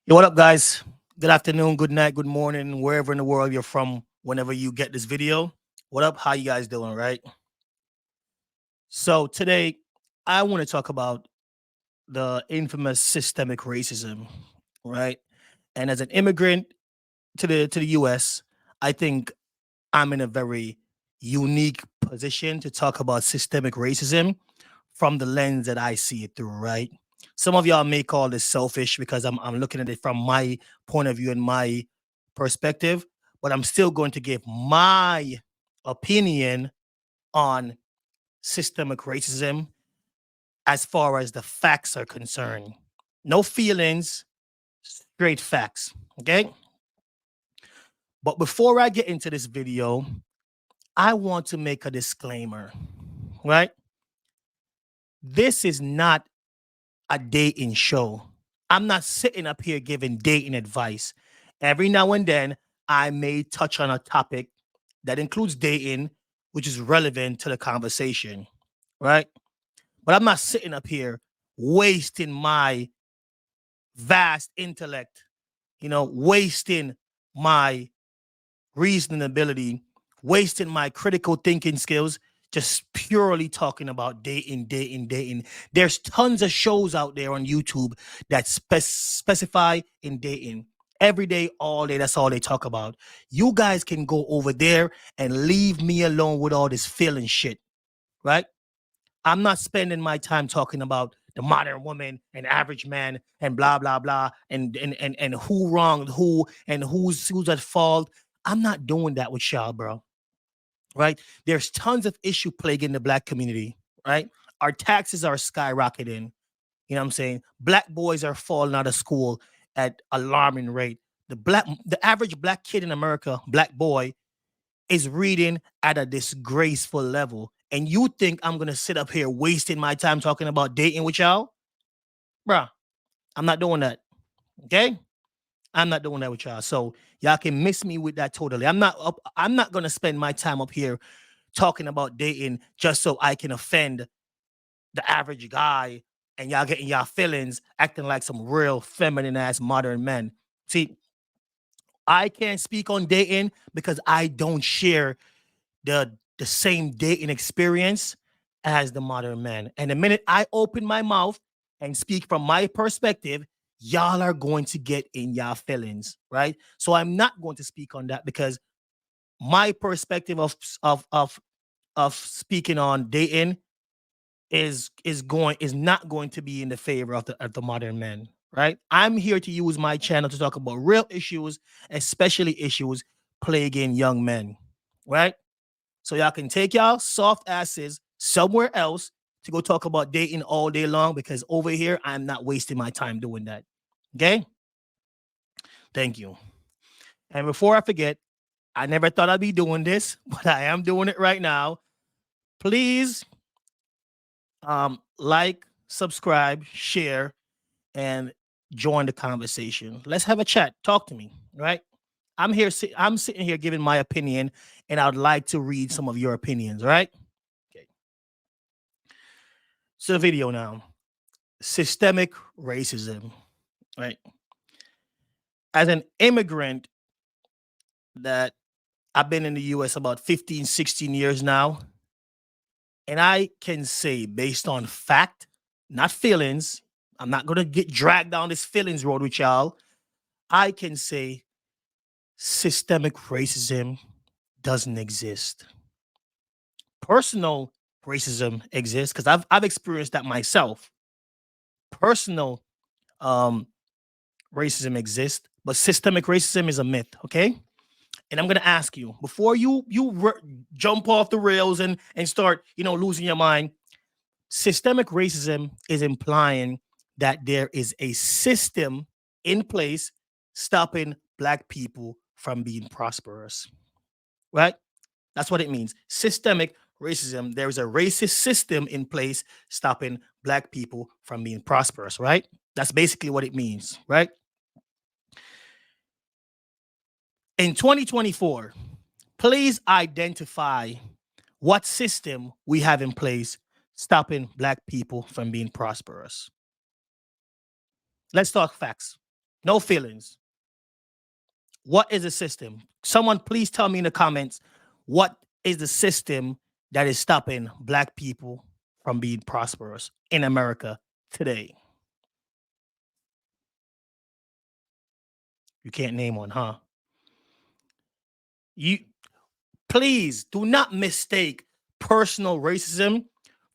Yo, what up, guys? Good afternoon, good night, good morning, wherever in the world you're from, whenever you get this video. What up? How you guys doing, right? So today, I want to talk about the infamous systemic racism, right? And as an immigrant to the US, I think I'm in a very unique position to talk about systemic racism from the lens that I see it through, right? Some of y'all may call this selfish because I'm looking at it from my point of view and my perspective, but I'm still going to give my opinion on systemic racism as far as the facts are concerned. No feelings, straight facts. Okay. But before I get into this video, I want to make a disclaimer, right? This is not a dating show. I'm not sitting up here giving dating advice. Every now and then, I may touch on a topic that includes dating, which is relevant to the conversation, right? But I'm not sitting up here wasting my vast intellect, wasting my reasoning ability, wasting my critical thinking skills, just purely talking about dating. There's tons of shows out there on YouTube that specify in dating. Every day, all day, that's all they talk about. You guys can go over there and leave me alone with all this feeling shit, right? I'm not spending my time talking about the modern woman and average man and blah blah blah and who wronged who and who's at fault. I'm not doing that with y'all, bro. Right? There's tons of issue plaguing the black community. Right? Our taxes are skyrocketing. You know what I'm saying? Black boys are falling out of school at alarming rate. The average black kid in America, black boy, is reading at a disgraceful level. And you think I'm gonna sit up here wasting my time talking about dating with y'all? Bruh, I'm not doing that. Okay? I'm not doing that with y'all. So y'all can miss me with that totally. I'm not gonna spend my time up here talking about dating just so I can offend the average guy and y'all getting y'all feelings acting like some real feminine ass modern men. See, I can't speak on dating because I don't share the same dating experience as the modern man. And the minute I open my mouth and speak from my perspective, y'all are going to get in y'all feelings, right? So I'm not going to speak on that because my perspective of speaking on dating is not going to be in the favor of the modern man, right? I'm here to use my channel to talk about real issues, especially issues plaguing young men, right? So y'all can take y'all soft asses somewhere else to go talk about dating all day long because over here, I'm not wasting my time doing that. Okay? Thank you. And before I forget, I never thought I'd be doing this, but I am doing it right now. Please like, subscribe, share, and join the conversation. Let's have a chat. Talk to me, right? I'm sitting here giving my opinion, and I'd like to read some of your opinions, right? Okay. So the video now. Systemic racism, right? As an immigrant that I've been in the US about 15, 16 years now, and I can say based on fact, not feelings, I'm not going to get dragged down this feelings road with y'all. I can say systemic racism doesn't exist. Personal racism exists because I've experienced that myself. Personal um, racism exists, but systemic racism is a myth. Okay, and I'm gonna ask you before jump off the rails and start losing your mind. Systemic racism is implying that there is a system in place stopping black people from being prosperous. Right? That's what it means. Systemic racism. There is a racist system in place stopping black people from being prosperous. Right? That's basically what it means. Right? In 2024, please identify what system we have in place stopping black people from being prosperous. Let's talk facts. No feelings. What is the system? Someone please tell me in the comments what is the system that is stopping black people from being prosperous in America today? You can't name one, huh? You please do not mistake personal racism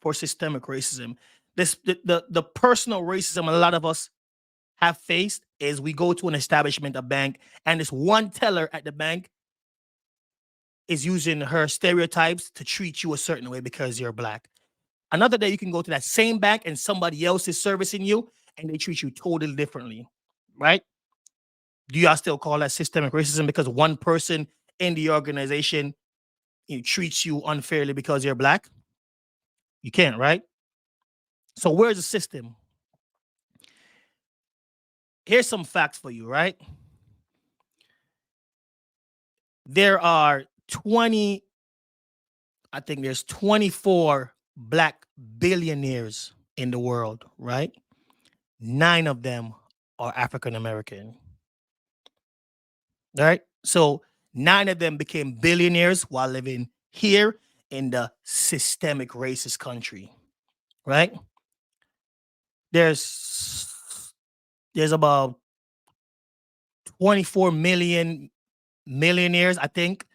for systemic racism. The personal racism a lot of us have faced is we go to an establishment, a bank, and this one teller at the bank is using her stereotypes to treat you a certain way because you're black. Another day, you can go to that same bank and somebody else is servicing you and they treat you totally differently, right? Do y'all still call that systemic racism because one person in the organization treats you unfairly because you're black? You can't, right? So where's the system? Here's some facts for you, right? There are 20, I think there's 24 black billionaires in the world, right? 9 of them are African American, right? So 9 of them became billionaires while living here in the systemic racist country, right? There's there's about 24 million millionaires, I think,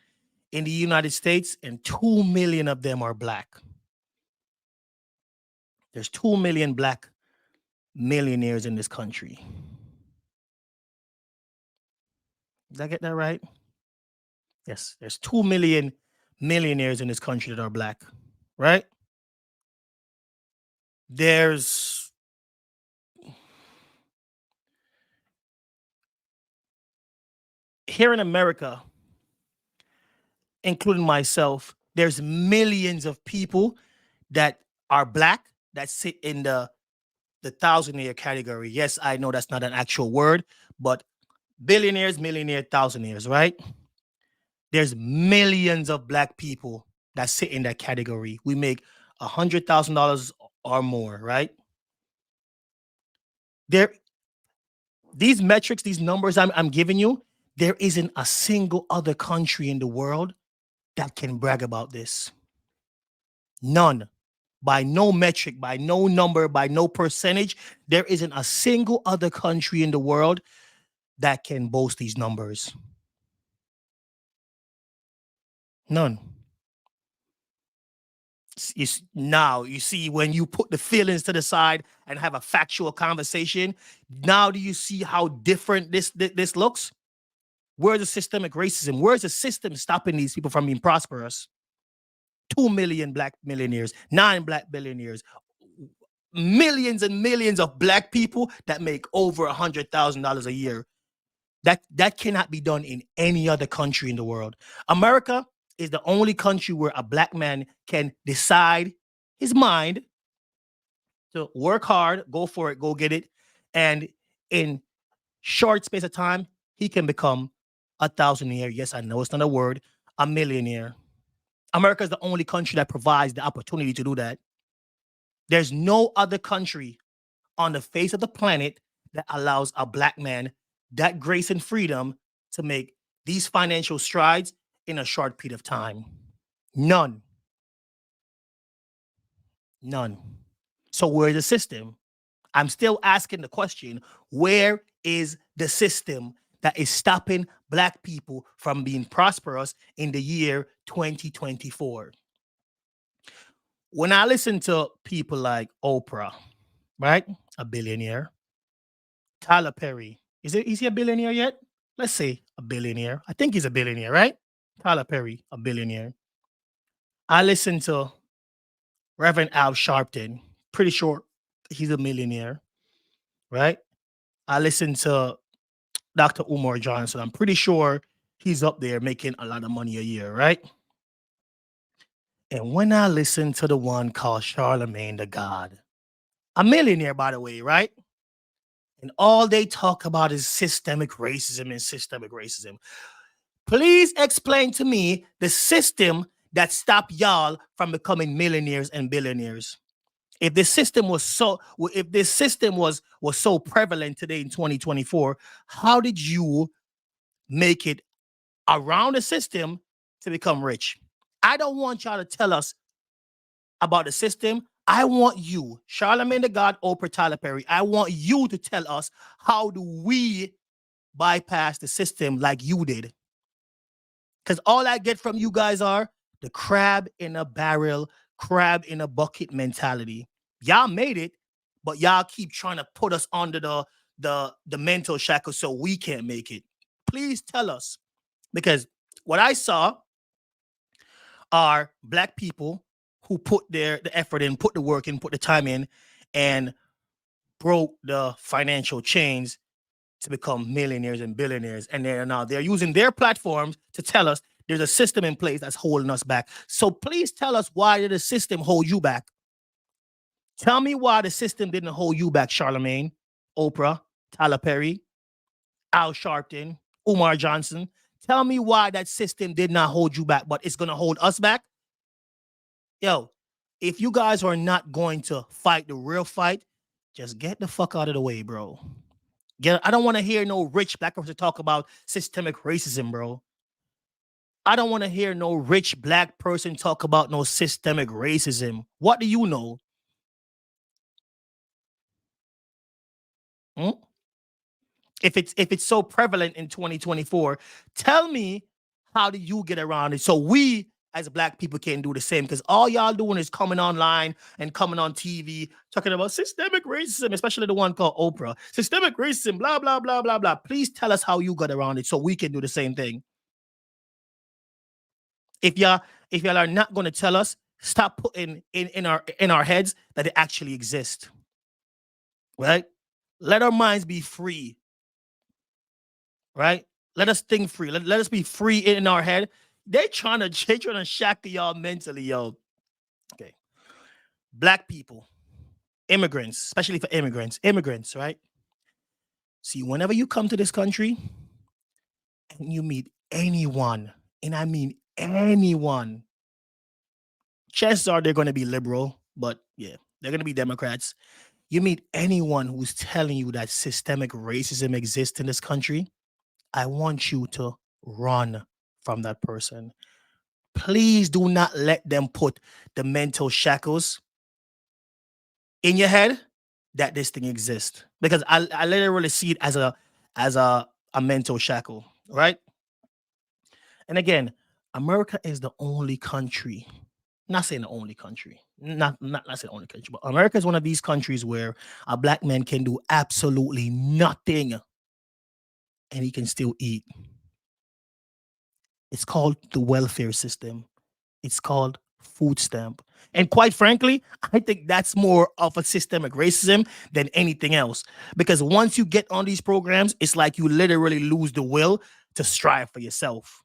in the United States, and 2 million of them are black. There's 2 million black millionaires in this country. Did I get that right? Yes, there's 2 million millionaires in this country that are black, right? There's here in America, including myself, there's millions of people that are black that sit in the thousandaire category. Yes, I know that's not an actual word, but billionaires, millionaire, thousandaires, right? There's millions of black people that sit in that category. We make $100,000 or more, right? There, these metrics, these numbers I'm giving you, there isn't a single other country in the world that can brag about this. None. By no metric, by no number, by no percentage, there isn't a single other country in the world that can boast these numbers. None. Now you see when you put the feelings to the side and have a factual conversation. Now do you see how different this looks? Where's the systemic racism? Where's the system stopping these people from being prosperous? 2 million black millionaires, 9 black billionaires, millions and millions of black people that make over $100,000 a year. That cannot be done in any other country in the world. America is the only country where a black man can decide his mind to work hard, go for it, go get it, and in short space of time, he can become a thousandaire. Yes, I know it's not a word, a millionaire. America is the only country that provides the opportunity to do that. There's no other country on the face of the planet that allows a black man that grace and freedom to make these financial strides in a short period of time. None. None. So where's the system? I'm still asking the question, where is the system that is stopping black people from being prosperous in the year 2024? When I listen to people like Oprah, right? A billionaire. Tyler Perry. Is he a billionaire yet? Let's say a billionaire. I think he's a billionaire, right? Tyler Perry, a billionaire. I listen to Reverend Al Sharpton. Pretty sure he's a millionaire, right? I listen to Dr. Umar Johnson. I'm pretty sure he's up there making a lot of money a year, right? And when I listen to the one called Charlemagne the God, a millionaire, by the way, right? And all they talk about is systemic racism and systemic racism. Please explain to me the system that stopped y'all from becoming millionaires and billionaires. If this system was so prevalent today in 2024, how did you make it around the system to become rich? I don't want y'all to tell us about the system. I want you, Charlemagne the God, Oprah, Tyler Perry. I want you to tell us, how do we bypass the system like you did? Because all I get from you guys are the crab in a barrel, crab in a bucket mentality. Y'all made it, but y'all keep trying to put us under the mental shackle so we can't make it. Please tell us. Because what I saw are black people who put the effort in, put the work in, put the time in, and broke the financial chains to become millionaires and billionaires. And they're using their platforms to tell us there's a system in place that's holding us back. So please tell us, why did the system hold you back? Tell me why the system didn't hold you back, Charlemagne, Oprah, Tyler Perry, Al Sharpton, Umar Johnson. Tell me why that system did not hold you back, but it's going to hold us back. Yo, if you guys are not going to fight the real fight, just get the fuck out of the way, bro. I don't want to hear no rich black person talk about systemic racism, bro. I don't want to hear no rich black person talk about no systemic racism. What do you know? Hmm? If it's so prevalent in 2024, tell me, how do you get around it so we as black people can do the same? Because all y'all doing is coming online and coming on TV talking about systemic racism, especially the one called Oprah. Systemic racism, blah blah blah blah blah. Please tell us how you got around it so we can do the same thing. If y'all are not going to tell us, stop putting in our heads that it actually exists. Right? Let our minds be free. Right? Let us think free. Let us be free in our head. They trying to shackle y'all mentally, yo. Okay. Black people, immigrants, especially for immigrants, right? See, whenever you come to this country and you meet anyone, and I mean anyone, chances are they're going to be liberal, but yeah, they're going to be Democrats. You meet anyone who's telling you that systemic racism exists in this country, I want you to run from that person. Please do not let them put the mental shackles in your head that this thing exists. Because I literally see it as a mental shackle, right? And again, America is the only country, not saying the only country, not saying the only country, but America is one of these countries where a black man can do absolutely nothing and he can still eat. It's called the welfare system. It's called food stamp. And quite frankly, I think that's more of a systemic racism than anything else. Because once you get on these programs, it's like you literally lose the will to strive for yourself,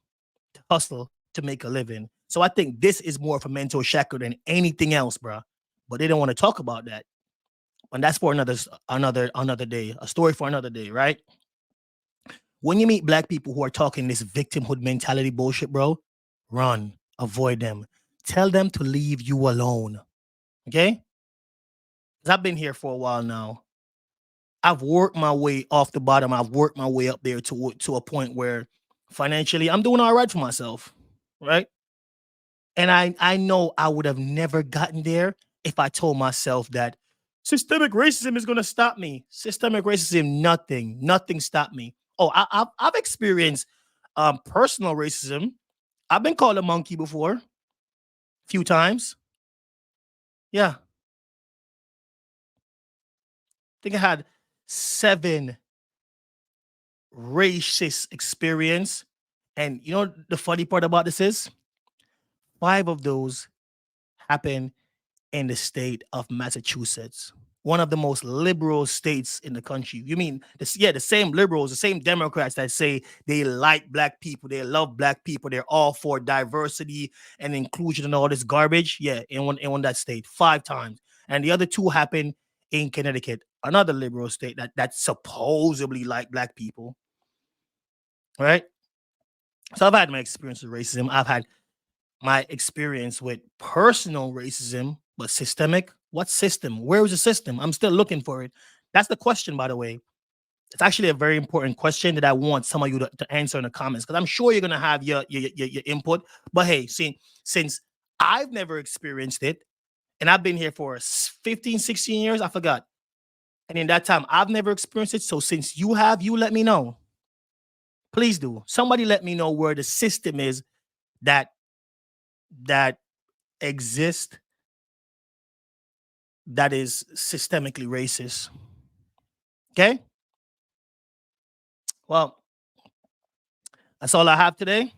to hustle, to make a living. So I think this is more of a mental shackle than anything else, bro. But they don't want to talk about that. And that's for another day, a story for another day, right? When you meet black people who are talking this victimhood mentality bullshit, bro, run, avoid them. Tell them to leave you alone. Okay? 'Cause I've been here for a while now. I've worked my way off the bottom. I've worked my way up there to a point where financially I'm doing all right for myself. Right? And I know I would have never gotten there if I told myself that systemic racism is gonna stop me. Systemic racism, nothing stopped me. Oh, I've experienced personal racism. I've been called a monkey before, a few times. Yeah. I think I had 7 racist experience. And you know the funny part about this is 5 of those happened in the state of Massachusetts, one of the most liberal states in the country. You mean this? Yeah, the same liberals, the same Democrats that say they like black people, they love black people, they're all for diversity and inclusion and all this garbage. Yeah, in one that state 5 times, and the other 2 happened in Connecticut, another liberal state that supposedly like black people. Right. So I've had my experience with racism. I've had my experience with personal racism, But systemic, what system? Where is the system? I'm still looking for it. That's the question, by the way. It's actually a very important question that I want some of you to answer in the comments, because I'm sure you're gonna have your input. But hey, see, since I've never experienced it, and I've been here for 15, 16 years, I forgot. And in that time, I've never experienced it. So since you have, you let me know. Please do. Somebody let me know where the system is that that exists that is systemically racist. Okay? Well, that's all I have today.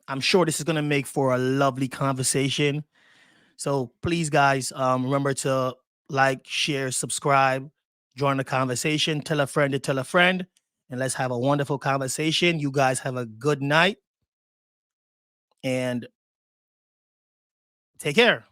I'm sure this is going to make for a lovely conversation. So please, guys, remember to like, share, subscribe, join the conversation, tell a friend to tell a friend, and let's have a wonderful conversation. You guys have a good night and take care.